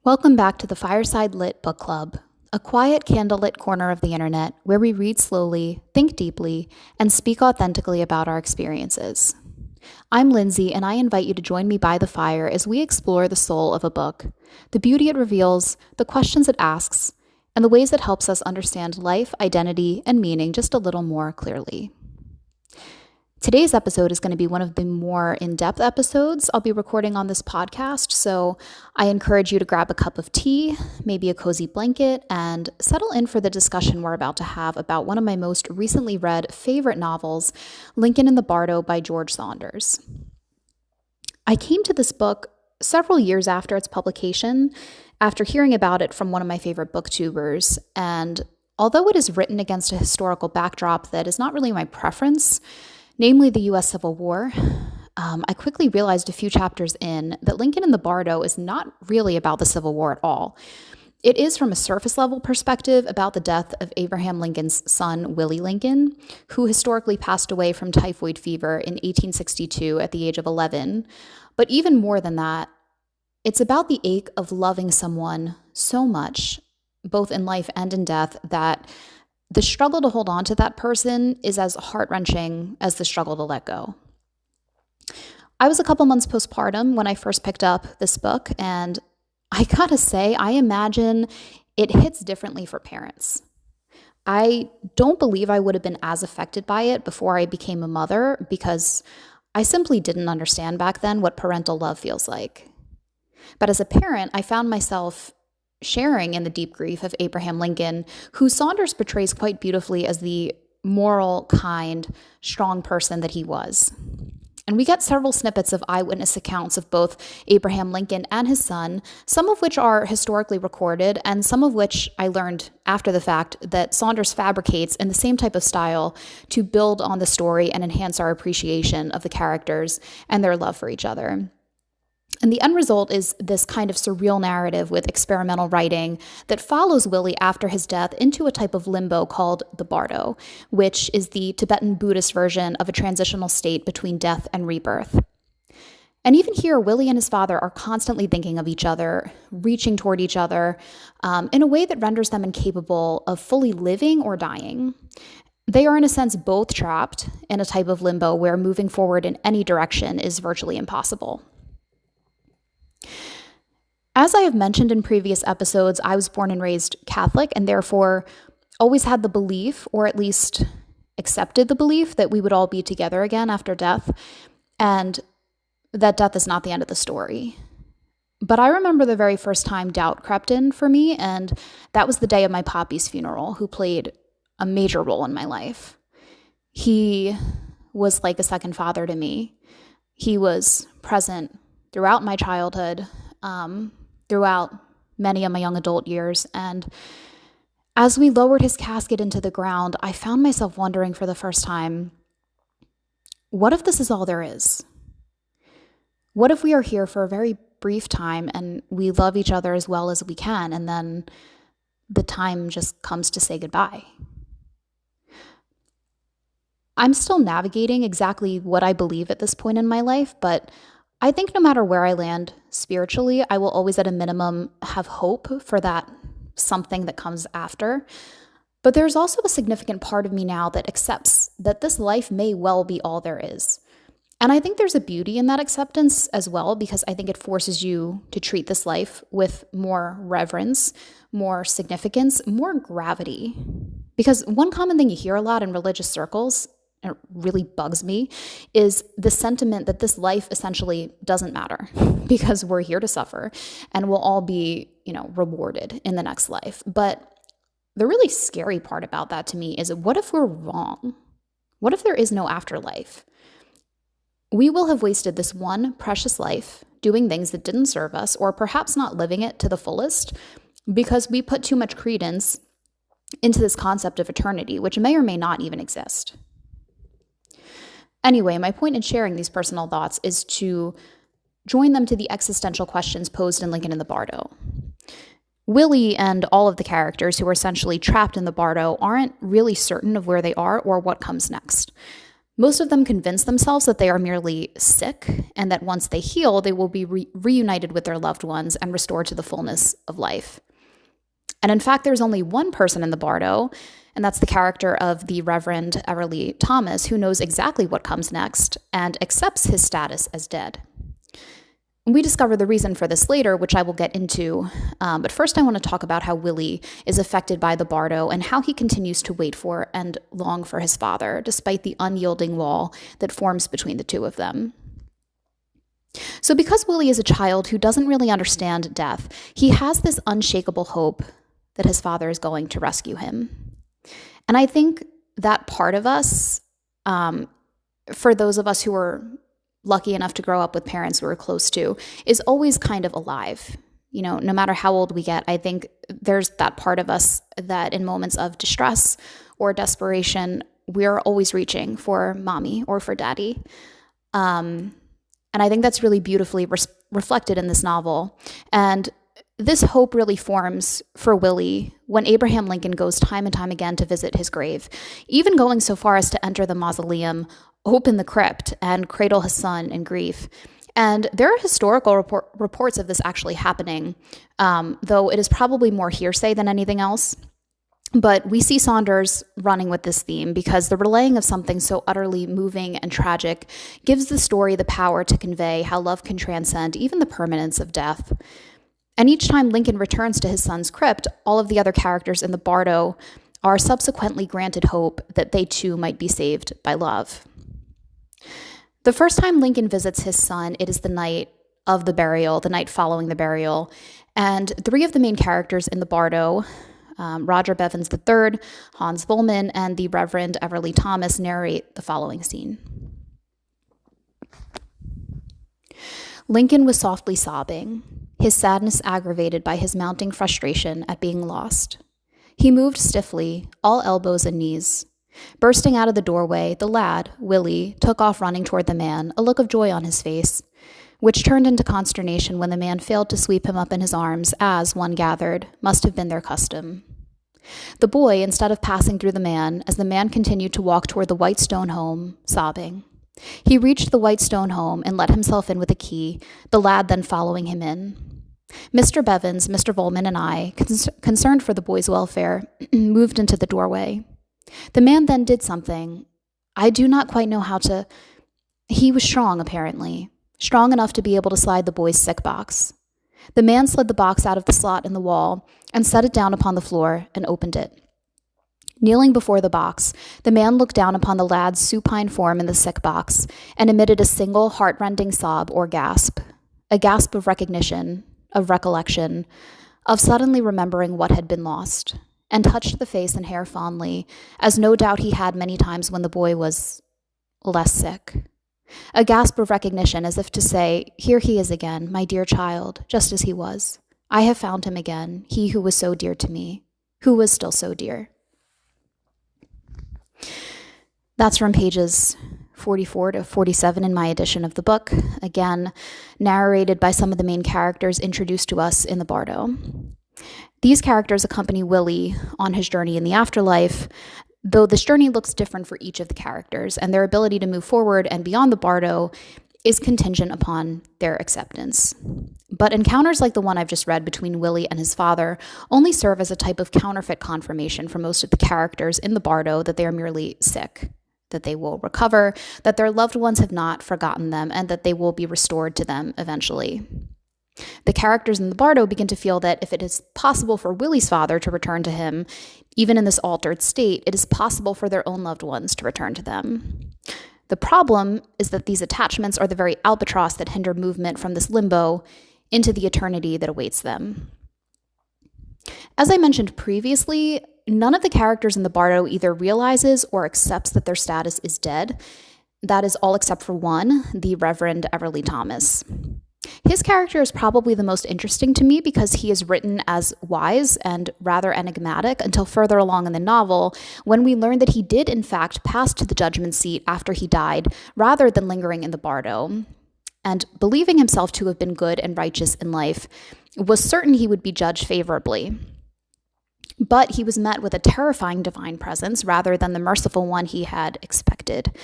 Welcome back to the Fireside Lit Book Club, a quiet candlelit corner of the internet where we read slowly, think deeply, and speak authentically about our experiences. I'm Lindsay, and I invite you to join me by the fire as we explore the soul of a book, the beauty it reveals, the questions it asks, and the ways it helps us understand life, identity, and meaning just a little more clearly. Today's episode is going to be one of the more in-depth episodes I'll be recording on this podcast, so I encourage you to grab a cup of tea, maybe a cozy blanket, and settle in for the discussion we're about to have about one of my most recently read favorite novels, Lincoln in the Bardo by George Saunders. I came to this book several years after its publication, after hearing about it from one of my favorite booktubers, and although it is written against a historical backdrop that is not really my preference, namely the U.S. Civil War, I quickly realized a few chapters in that Lincoln in the Bardo is not really about the Civil War at all. It is, from a surface level perspective, about the death of Abraham Lincoln's son, Willie Lincoln, who historically passed away from typhoid fever in 1862 at the age of 11. But even more than that, it's about the ache of loving someone so much, both in life and in death, that the struggle to hold on to that person is as heart-wrenching as the struggle to let go. I was a couple months postpartum when I first picked up this book, and I gotta say, I imagine it hits differently for parents. I don't believe I would have been as affected by it before I became a mother because I simply didn't understand back then what parental love feels like. But as a parent, I found myself sharing in the deep grief of Abraham Lincoln, who Saunders portrays quite beautifully as the moral, kind, strong person that he was. And we get several snippets of eyewitness accounts of both Abraham Lincoln and his son, some of which are historically recorded, and some of which I learned after the fact that Saunders fabricates in the same type of style to build on the story and enhance our appreciation of the characters and their love for each other. And the end result is this kind of surreal narrative with experimental writing that follows Willie after his death into a type of limbo called the Bardo, which is the Tibetan Buddhist version of a transitional state between death and rebirth. And even here, Willie and his father are constantly thinking of each other, reaching toward each other, in a way that renders them incapable of fully living or dying. They are, in a sense, both trapped in a type of limbo where moving forward in any direction is virtually impossible. As I have mentioned in previous episodes, I was born and raised Catholic and therefore always had the belief, or at least accepted the belief, that we would all be together again after death, and that death is not the end of the story. But I remember the very first time doubt crept in for me, and that was the day of my papi's funeral, who played a major role in my life. He was like a second father to me. He was present throughout my childhood, throughout many of my young adult years. And as we lowered his casket into the ground, I found myself wondering for the first time, what if this is all there is? What if we are here for a very brief time and we love each other as well as we can, and then the time just comes to say goodbye? I'm still navigating exactly what I believe at this point in my life, but I think no matter where I land spiritually, I will always at a minimum have hope for that something that comes after. But there's also a significant part of me now that accepts that this life may well be all there is. And I think there's a beauty in that acceptance as well, because I think it forces you to treat this life with more reverence, more significance, more gravity. Because one common thing you hear a lot in religious circles, and it really bugs me, is the sentiment that this life essentially doesn't matter because we're here to suffer and we'll all be, rewarded in the next life. But the really scary part about that to me is, what if we're wrong? What if there is no afterlife? We will have wasted this one precious life doing things that didn't serve us, or perhaps not living it to the fullest, because we put too much credence into this concept of eternity, which may or may not even exist. Anyway, my point in sharing these personal thoughts is to join them to the existential questions posed in Lincoln in the Bardo. Willie and all of the characters who are essentially trapped in the Bardo aren't really certain of where they are or what comes next. Most of them convince themselves that they are merely sick and that once they heal, they will be reunited with their loved ones and restored to the fullness of life. And in fact, there's only one person in the Bardo, and that's the character of the Reverend Everly Thomas, who knows exactly what comes next and accepts his status as dead. We discover the reason for this later, which I will get into, but first I want to talk about how Willie is affected by the Bardo and how he continues to wait for and long for his father, despite the unyielding wall that forms between the two of them. So because Willie is a child who doesn't really understand death, he has this unshakable hope that his father is going to rescue him. And I think that part of us, for those of us who are lucky enough to grow up with parents we're close to, is always kind of alive. You know, no matter how old we get, I think there's that part of us that in moments of distress or desperation, we're always reaching for mommy or for daddy. And I think that's really beautifully reflected in this novel. And this hope really forms for Willie when Abraham Lincoln goes time and time again to visit his grave, even going so far as to enter the mausoleum, open the crypt, and cradle his son in grief. And there are historical reports of this actually happening, though it is probably more hearsay than anything else. But we see Saunders running with this theme because the relaying of something so utterly moving and tragic gives the story the power to convey how love can transcend even the permanence of death. And each time Lincoln returns to his son's crypt, all of the other characters in the Bardo are subsequently granted hope that they too might be saved by love. The first time Lincoln visits his son, it is the night of the burial, the night following the burial, and three of the main characters in the Bardo, Roger Bevins III, Hans Vollman, and the Reverend Everly Thomas, narrate the following scene. Lincoln was softly sobbing, his sadness aggravated by his mounting frustration at being lost. He moved stiffly, all elbows and knees. Bursting out of the doorway, the lad, Willie, took off running toward the man, a look of joy on his face, which turned into consternation when the man failed to sweep him up in his arms, as, one gathered, must have been their custom. The boy, instead of passing through the man, as the man continued to walk toward the white stone home, sobbing. He reached the white stone home and let himself in with a key, the lad then following him in. Mr. Bevins, Mr. Vollman, and I, concerned for the boy's welfare, moved into the doorway. The man then did something. I do not quite know how to... He was strong, apparently. Strong enough to be able to slide the boy's sick box. The man slid the box out of the slot in the wall and set it down upon the floor and opened it. Kneeling before the box, the man looked down upon the lad's supine form in the sick box and emitted a single heart-rending sob or gasp, a gasp of recognition, of recollection, of suddenly remembering what had been lost, and touched the face and hair fondly, as no doubt he had many times when the boy was less sick. A gasp of recognition, as if to say, here he is again, my dear child, just as he was. I have found him again, he who was so dear to me, who was still so dear. That's from pages 44 to 47 in my edition of the book, again, narrated by some of the main characters introduced to us in the Bardo. These characters accompany Willie on his journey in the afterlife, though this journey looks different for each of the characters, and their ability to move forward and beyond the Bardo is contingent upon their acceptance. But encounters like the one I've just read between Willie and his father only serve as a type of counterfeit confirmation for most of the characters in the Bardo that they are merely sick, that they will recover, that their loved ones have not forgotten them, and that they will be restored to them eventually. The characters in the Bardo begin to feel that if it is possible for Willie's father to return to him, even in this altered state, it is possible for their own loved ones to return to them. The problem is that these attachments are the very albatross that hinder movement from this limbo into the eternity that awaits them. As I mentioned previously, none of the characters in the Bardo either realizes or accepts that their status is dead. That is all except for one, the Reverend Everly Thomas. His character is probably the most interesting to me because he is written as wise and rather enigmatic until further along in the novel, when we learn that he did in fact pass to the judgment seat after he died, rather than lingering in the Bardo. And believing himself to have been good and righteous in life, was certain he would be judged favorably. But he was met with a terrifying divine presence rather than the merciful one he had expected.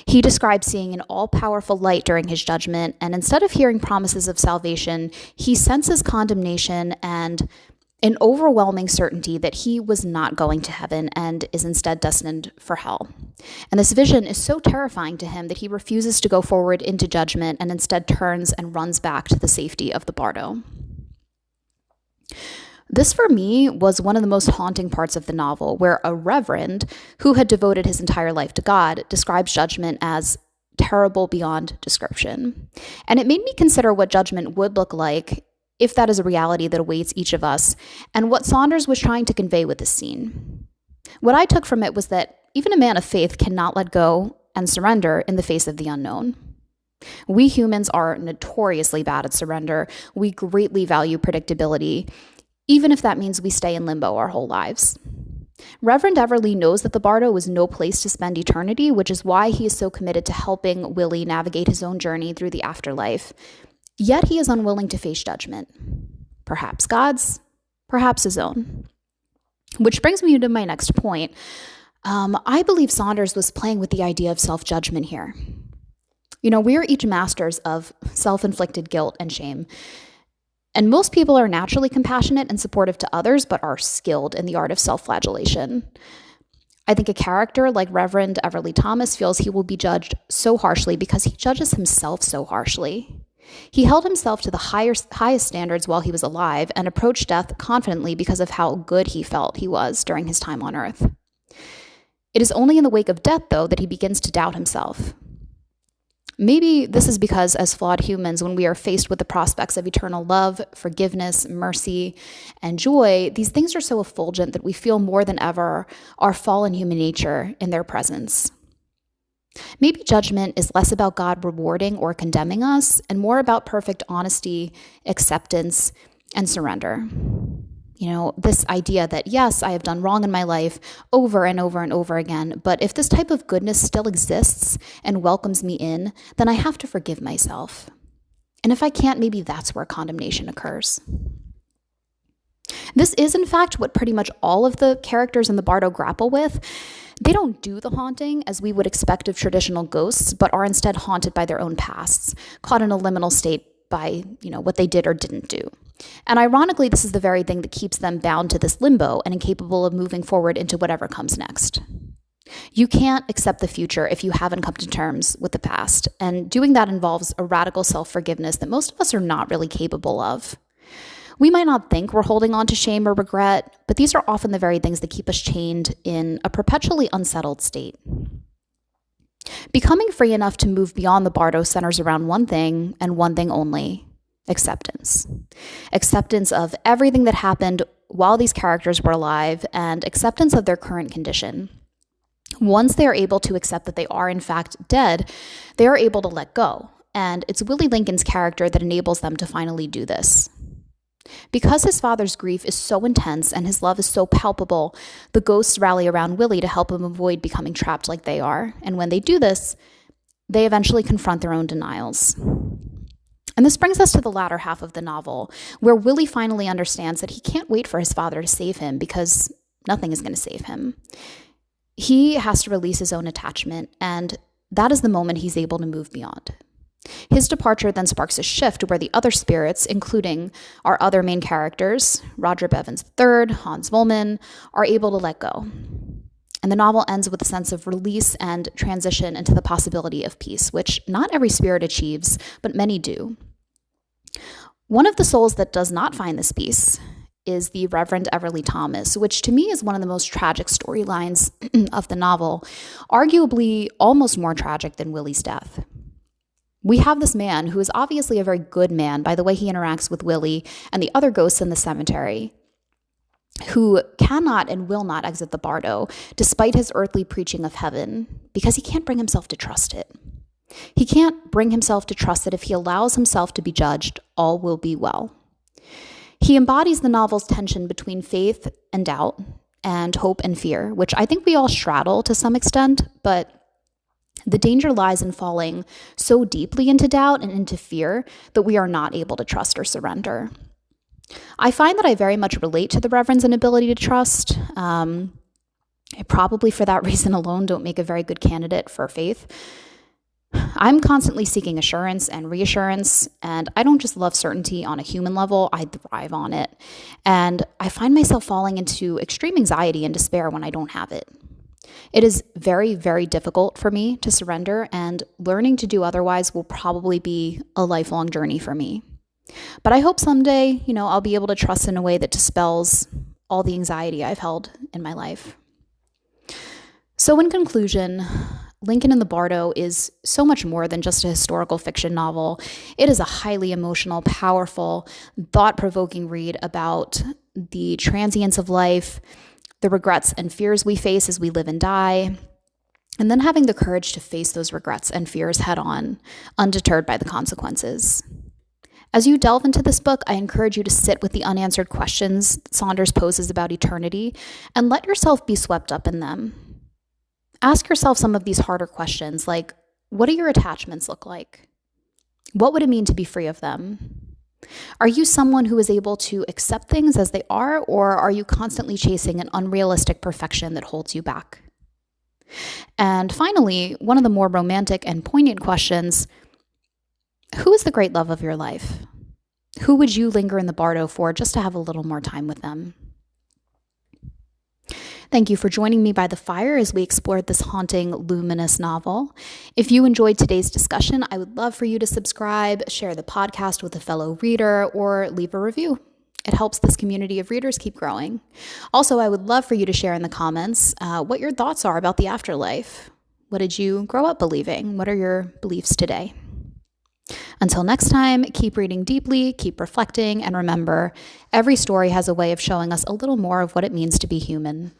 He described seeing an all-powerful light during his judgment, and instead of hearing promises of salvation, he senses condemnation and an overwhelming certainty that he was not going to heaven and is instead destined for hell. And this vision is so terrifying to him that he refuses to go forward into judgment and instead turns and runs back to the safety of the Bardo. This, for me, was one of the most haunting parts of the novel, where a reverend who had devoted his entire life to God describes judgment as terrible beyond description. And it made me consider what judgment would look like if that is a reality that awaits each of us, and what Saunders was trying to convey with this scene. What I took from it was that even a man of faith cannot let go and surrender in the face of the unknown. We humans are notoriously bad at surrender. We greatly value predictability, even if that means we stay in limbo our whole lives. Reverend Everly knows that the Bardo is no place to spend eternity, which is why he is so committed to helping Willie navigate his own journey through the afterlife. Yet he is unwilling to face judgment. Perhaps God's, perhaps his own. Which brings me to my next point. I believe Saunders was playing with the idea of self-judgment here. We are each masters of self-inflicted guilt and shame. And most people are naturally compassionate and supportive to others, but are skilled in the art of self-flagellation. I think a character like Reverend Everly Thomas feels he will be judged so harshly because he judges himself so harshly. He held himself to the highest standards while he was alive and approached death confidently because of how good he felt he was during his time on Earth. It is only in the wake of death, though, that he begins to doubt himself. Maybe this is because, as flawed humans, when we are faced with the prospects of eternal love, forgiveness, mercy, and joy, these things are so effulgent that we feel more than ever our fallen human nature in their presence. Maybe judgment is less about God rewarding or condemning us and more about perfect honesty, acceptance, and surrender. This idea that, yes, I have done wrong in my life over and over and over again, but if this type of goodness still exists and welcomes me in, then I have to forgive myself. And if I can't, maybe that's where condemnation occurs. This is, in fact, what pretty much all of the characters in the Bardo grapple with. They don't do the haunting as we would expect of traditional ghosts, but are instead haunted by their own pasts, caught in a liminal state by, what they did or didn't do. And ironically, this is the very thing that keeps them bound to this limbo and incapable of moving forward into whatever comes next. You can't accept the future if you haven't come to terms with the past, and doing that involves a radical self-forgiveness that most of us are not really capable of. We might not think we're holding on to shame or regret, but these are often the very things that keep us chained in a perpetually unsettled state. Becoming free enough to move beyond the Bardo centers around one thing and one thing only: acceptance. Acceptance of everything that happened while these characters were alive, and acceptance of their current condition. Once they are able to accept that they are in fact dead, they are able to let go, and it's Willie Lincoln's character that enables them to finally do this. Because his father's grief is so intense and his love is so palpable, the ghosts rally around Willie to help him avoid becoming trapped like they are, and when they do this, they eventually confront their own denials. And this brings us to the latter half of the novel, where Willie finally understands that he can't wait for his father to save him because nothing is going to save him. He has to release his own attachment, and that is the moment he's able to move beyond. His departure then sparks a shift where the other spirits, including our other main characters, Roger Bevins III, Hans Wollman, are able to let go. And the novel ends with a sense of release and transition into the possibility of peace, which not every spirit achieves, but many do. One of the souls that does not find this peace is the Reverend Everly Thomas, which to me is one of the most tragic storylines of the novel, arguably almost more tragic than Willie's death. We have this man who is obviously a very good man by the way he interacts with Willie and the other ghosts in the cemetery, who cannot and will not exit the Bardo despite his earthly preaching of heaven because he can't bring himself to trust it. He can't bring himself to trust that if he allows himself to be judged, all will be well. He embodies the novel's tension between faith and doubt and hope and fear, which I think we all straddle to some extent, but the danger lies in falling so deeply into doubt and into fear that we are not able to trust or surrender. I find that I very much relate to the Reverend's inability to trust. I probably, for that reason alone, don't make a very good candidate for faith. I'm constantly seeking assurance and reassurance, and I don't just love certainty on a human level, I thrive on it. And I find myself falling into extreme anxiety and despair when I don't have it. It is very, very difficult for me to surrender, and learning to do otherwise will probably be a lifelong journey for me. But I hope someday, I'll be able to trust in a way that dispels all the anxiety I've held in my life. So in conclusion, Lincoln in the Bardo is so much more than just a historical fiction novel. It is a highly emotional, powerful, thought-provoking read about the transience of life, the regrets and fears we face as we live and die, and then having the courage to face those regrets and fears head on, undeterred by the consequences. As you delve into this book, I encourage you to sit with the unanswered questions Saunders poses about eternity and let yourself be swept up in them. Ask yourself some of these harder questions, like, what do your attachments look like? What would it mean to be free of them? Are you someone who is able to accept things as they are, or are you constantly chasing an unrealistic perfection that holds you back? And finally, one of the more romantic and poignant questions, who is the great love of your life? Who would you linger in the Bardo for just to have a little more time with them? Thank you for joining me by the fire as we explored this haunting, luminous novel. If you enjoyed today's discussion, I would love for you to subscribe, share the podcast with a fellow reader, or leave a review. It helps this community of readers keep growing. Also, I would love for you to share in the comments what your thoughts are about the afterlife. What did you grow up believing? What are your beliefs today? Until next time, keep reading deeply, keep reflecting, and remember, every story has a way of showing us a little more of what it means to be human.